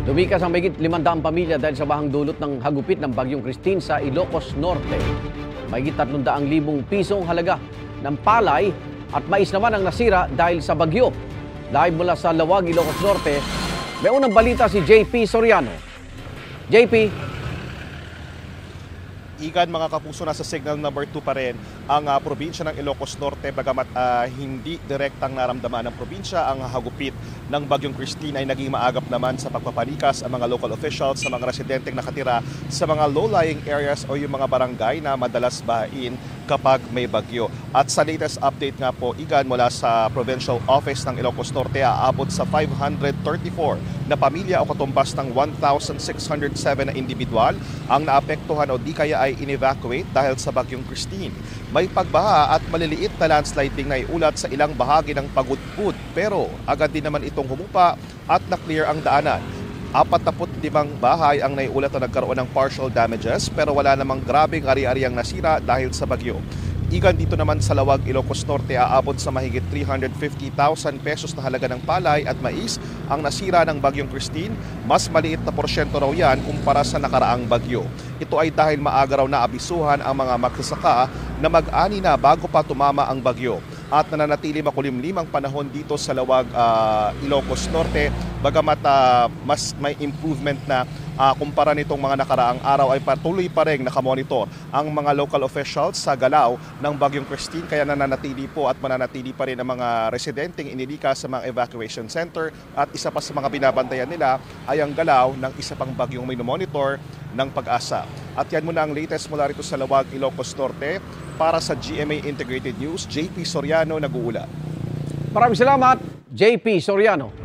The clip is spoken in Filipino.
Lumikas ang mahigit 500 pamilya dahil sa bahang dulot ng hagupit ng Bagyong Christine sa Ilocos Norte. Mahigit 300,000 pisong halaga ng palay at mais naman ang nasira dahil sa bagyo. Live mula sa Lawag, Ilocos Norte, may unang balita si JP Soriano. JP. Igan, mga kapuso, nasa signal number 2 pa rin ang probinsya ng Ilocos Norte, bagamat hindi direktang naramdaman ng probinsya ang hagupit ng Bagyong Christine, ay naging maagap naman sa pagpapalikas ang mga local officials sa mga residenteng nakatira sa mga low-lying areas o yung mga barangay na madalas bahain kapag may bagyo. At sa latest update nga po, Igan, mula sa Provincial Office ng Ilocos Norte, aabot sa 534 na pamilya o katumbas ng 1,607 na individual ang naapektuhan o di kaya ay in-evacuate dahil sa Bagyong Christine. May pagbaha at maliliit na landsliding na iulat sa ilang bahagi ng Pagudpud, pero agad din naman itong humupa at na-clear ang daanan. 45 bahay ang naiulat na nagkaroon ng partial damages, pero wala namang grabeng ari-ariang nasira dahil sa bagyo. Igan, dito naman sa Lawag, Ilocos Norte, aabot sa mahigit 350,000 pesos na halaga ng palay at mais ang nasira ng Bagyong Christine. Mas maliit na porsyento raw yan kumpara sa nakaraang bagyo. Ito ay dahil maaga raw naabisuhan ang mga magsasaka na mag-ani na bago pa tumama ang bagyo. At nananatili makulimlim ang panahon dito sa Lawag, Ilocos Norte, bagamat mas may improvement na kumpara nitong mga nakaraang araw, ay patuloy pa rin nakamonitor ang mga local officials sa galaw ng Bagyong Christine, kaya nananatili po at mananatili pa rin ang mga residenteng inilika sa mga evacuation center. At isa pa sa mga binabantayan nila ay ang galaw ng isa pang bagyong may monitor ng Pag-asa. At yan muna ang latest mula rito sa Lawag, Ilocos Norte. Para sa GMA Integrated News, JP Soriano nag-uulat. Maraming salamat, JP Soriano.